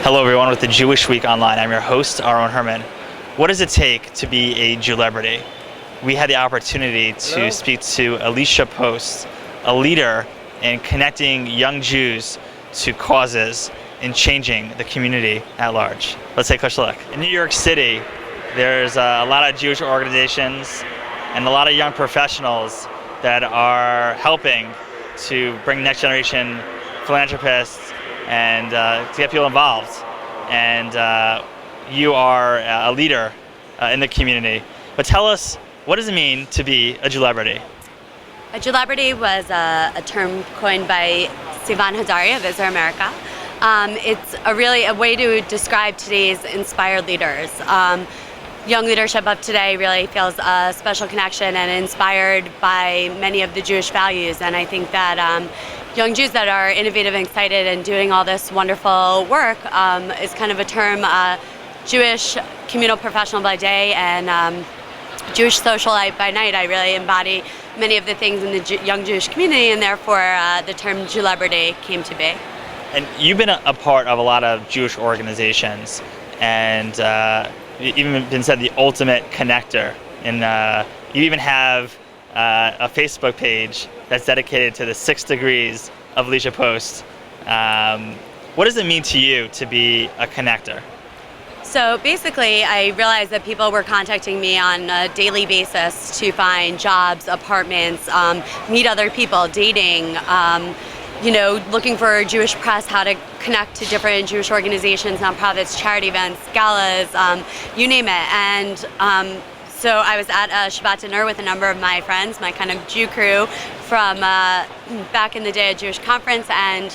Hello everyone with the Jewish Week Online. I'm your host, Aaron Herman. What does it take to be a Jewlebrity? We had the opportunity to speak to Alicia Post, a leader in connecting young Jews to causes and changing the community at large. Let's take a closer look. In New York City, there's a lot of Jewish organizations and a lot of young professionals that are helping to bring next generation philanthropists and to get people involved. And you are a leader in the community. But tell us, what does it mean to be a Jewlebrity? A Jewlebrity was a term coined by Sivan Hazari of Israel America. It's really a way to describe today's inspired leaders. Young leadership of today really feels a special connection and inspired by many of the Jewish values. And I think that young Jews that are innovative and excited and doing all this wonderful work is kind of a term, Jewish communal professional by day and Jewish socialite by night. I really embody many of the things in the young Jewish community, and therefore the term Jewlebrity came to be. And you've been a part of a lot of Jewish organizations, and you've even been said the ultimate connector. And you even have a Facebook page that's dedicated to the 6 degrees of Alicia Post. What does it mean to you to be a connector? So basically, I realized that people were contacting me on a daily basis to find jobs, apartments, meet other people, dating, looking for Jewish press, how to connect to different Jewish organizations, nonprofits, charity events, galas, you name it. And so I was at a Shabbat dinner with a number of my friends, my kind of Jew crew from back in the day, a Jewish conference, and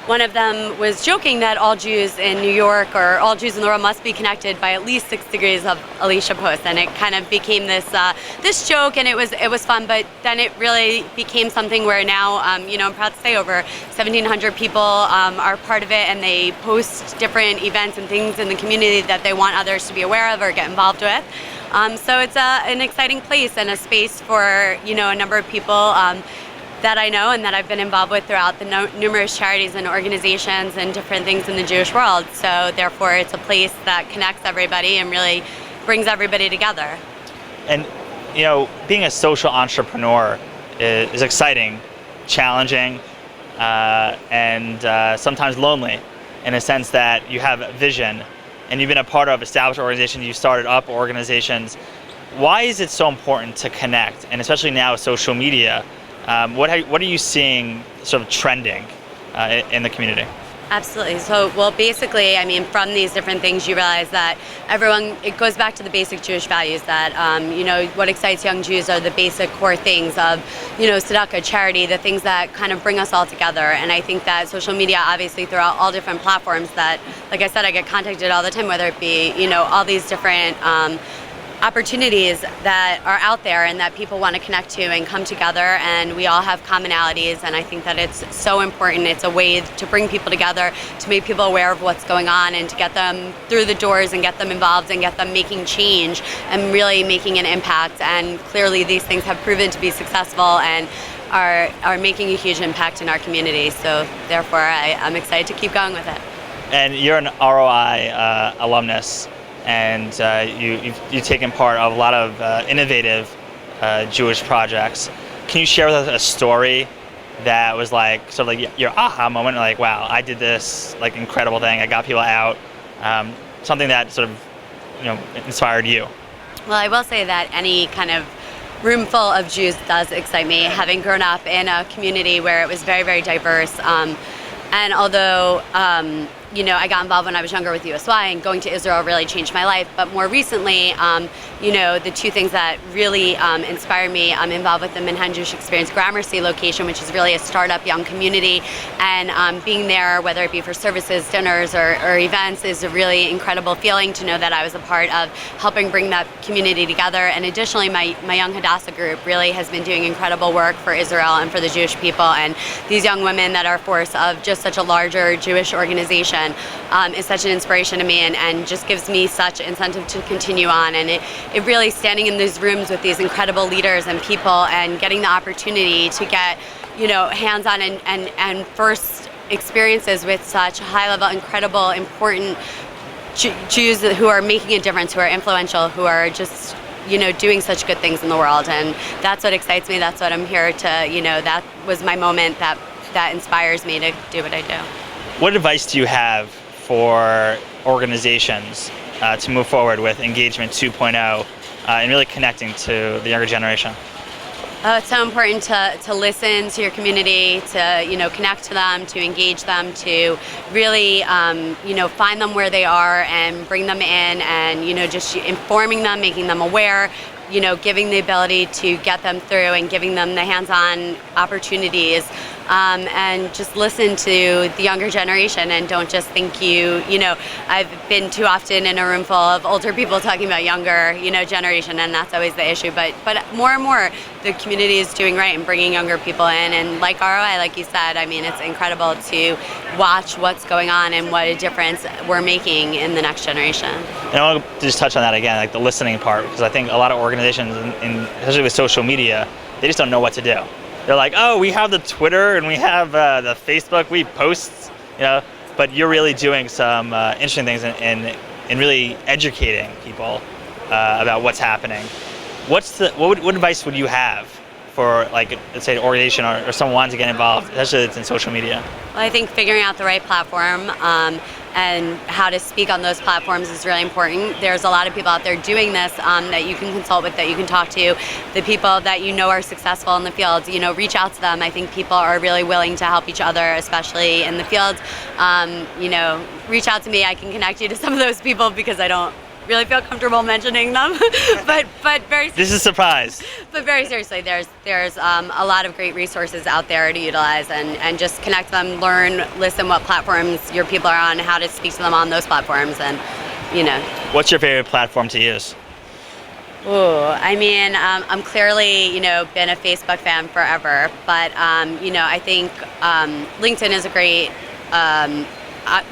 one of them was joking that all Jews in New York or all Jews in the world must be connected by at least 6 degrees of Alicia Post, and it kind of became this this joke, and it was fun. But then it really became something where now, I'm proud to say over 1,700 people are part of it, and they post different events and things in the community that they want others to be aware of or get involved with. So it's an exciting place and a space for a number of people that I know and that I've been involved with throughout the numerous charities and organizations and different things in the Jewish world. So therefore it's a place that connects everybody and really brings everybody together. And being a social entrepreneur is exciting, challenging, and sometimes lonely, in a sense that you have a vision and you've been a part of established organizations, you started up organizations. Why is it so important to connect? And especially now with social media, what are you seeing sort of trending in the community? Absolutely. So, basically, from these different things, you realize that it goes back to the basic Jewish values that, what excites young Jews are the basic core things of, tzedakah, charity, the things that kind of bring us all together. And I think that social media, obviously, throughout all different platforms that, like I said, I get contacted all the time, whether it be, all these different opportunities that are out there and that people want to connect to and come together, and we all have commonalities, and I think that it's so important. It's a way to bring people together, to make people aware of what's going on and to get them through the doors and get them involved and get them making change and really making an impact. And clearly these things have proven to be successful and are making a huge impact in our community. So therefore I'm excited to keep going with it. And you're an ROI alumnus, and you've taken part of a lot of innovative Jewish projects. Can you share with us a story that was like sort of like your aha moment, like, wow, I did this like incredible thing, I got people out, something that sort of inspired you? Well, I will say that any kind of room full of Jews does excite me, having grown up in a community where it was very, very diverse. And although I got involved when I was younger with USY, and going to Israel really changed my life. But more recently, the two things that really inspired me, I'm involved with the Minhan Jewish Experience Gramercy location, which is really a startup young community. And being there, whether it be for services, dinners, or events, is a really incredible feeling to know that I was a part of helping bring that community together. And additionally, my Young Hadassah group really has been doing incredible work for Israel and for the Jewish people. And these young women that are a force of just such a larger Jewish organization is such an inspiration to me, and just gives me such incentive to continue on. And it really, standing in these rooms with these incredible leaders and people and getting the opportunity to get hands-on and first experiences with such high-level, incredible, important Jews who are making a difference, who are influential, who are just, doing such good things in the world. And that's what excites me. That's what I'm here to, that was my moment that inspires me to do what I do. What advice do you have for organizations to move forward with Engagement 2.0 and really connecting to the younger generation? It's so important to listen to your community, to connect to them, to engage them, to really find them where they are and bring them in, and just informing them, making them aware, giving the ability to get them through and giving them the hands-on opportunities, and just listen to the younger generation and don't just think I've been too often in a room full of older people talking about younger, generation, and that's always the issue. But more and more, the community is doing right and bringing younger people in. And like ROI, like you said, I mean, it's incredible to watch what's going on and what a difference we're making in the next generation. And I want to just touch on that again, like the listening part, because I think a lot of organizations, especially with social media, they just don't know what to do. They're like, oh, we have the Twitter and we have the Facebook, we post, but you're really doing some interesting things and really educating people about what's happening. What advice would you have for, like, let's say an organization or someone wanting to get involved, especially if it's in social media? Well, I think figuring out the right platform and how to speak on those platforms is really important. There's a lot of people out there doing this that you can consult with, that you can talk to. The people that are successful in the field, reach out to them. I think people are really willing to help each other, especially in the field. Reach out to me. I can connect you to some of those people because I don't really feel comfortable mentioning them, but very. This is a surprise. But very seriously, there's a lot of great resources out there to utilize, and just connect them, learn, listen what platforms your people are on, how to speak to them on those platforms, and What's your favorite platform to use? I mean, I'm clearly, been a Facebook fan forever, but I think LinkedIn is a great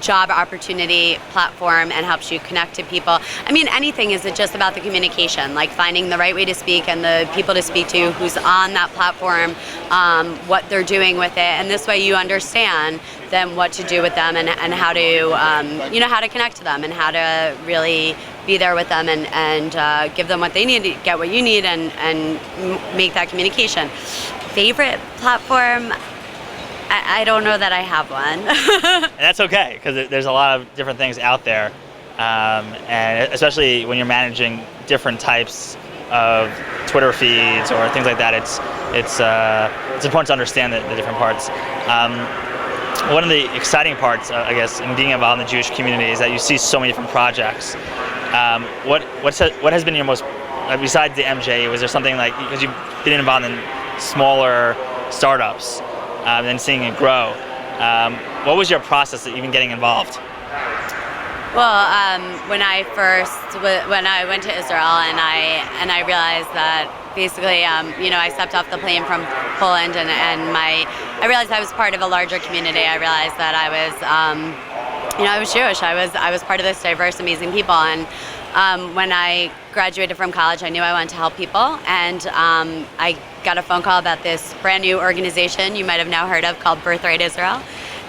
job opportunity platform and helps you connect to people. I mean, anything is just about the communication, like finding the right way to speak and the people to speak to who's on that platform, what they're doing with it, and this way you understand then what to do with them and how to how to connect to them and how to really be there with them and give them what they need to get what you need and make that communication. Favorite platform? I don't know that I have one. And that's okay, because there's a lot of different things out there, and especially when you're managing different types of Twitter feeds or things like that, it's important to understand the different parts. One of the exciting parts, I guess, in being involved in the Jewish community is that you see so many different projects. What has been your most, besides the MJ, was there something like, because you've been involved in smaller startups, and seeing it grow. What was your process of even getting involved? Well, when I went to Israel and I realized that basically, I stepped off the plane from Poland and I realized I was part of a larger community. I realized that I was Jewish. I was part of this diverse, amazing people. And when I graduated from college, I knew I wanted to help people, and I got a phone call about this brand new organization you might have now heard of called Birthright Israel.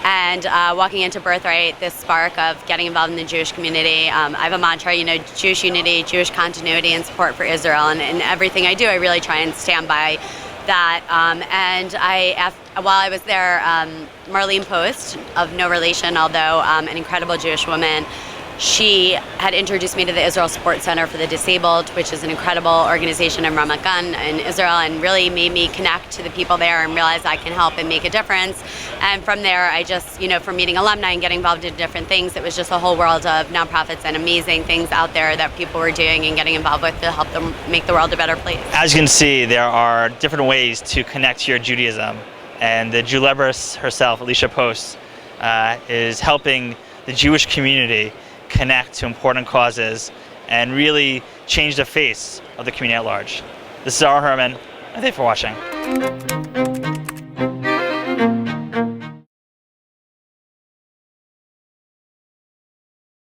And walking into Birthright, this spark of getting involved in the Jewish community, I have a mantra, Jewish unity, Jewish continuity, and support for Israel. And in everything I do, I really try and stand by that. And while I was there, Marlene Post, of no relation, although an incredible Jewish woman, she had introduced me to the Israel Support Center for the Disabled, which is an incredible organization in Ramat Gan in Israel, and really made me connect to the people there and realize I can help and make a difference. And from there, I just, from meeting alumni and getting involved in different things, it was just a whole world of nonprofits and amazing things out there that people were doing and getting involved with to help them make the world a better place. As you can see, there are different ways to connect to your Judaism, and the Jewlebrity herself, Alicia Post, is helping the Jewish community connect to important causes and really change the face of the community at large. This is Aaron Herman, and thank you for watching.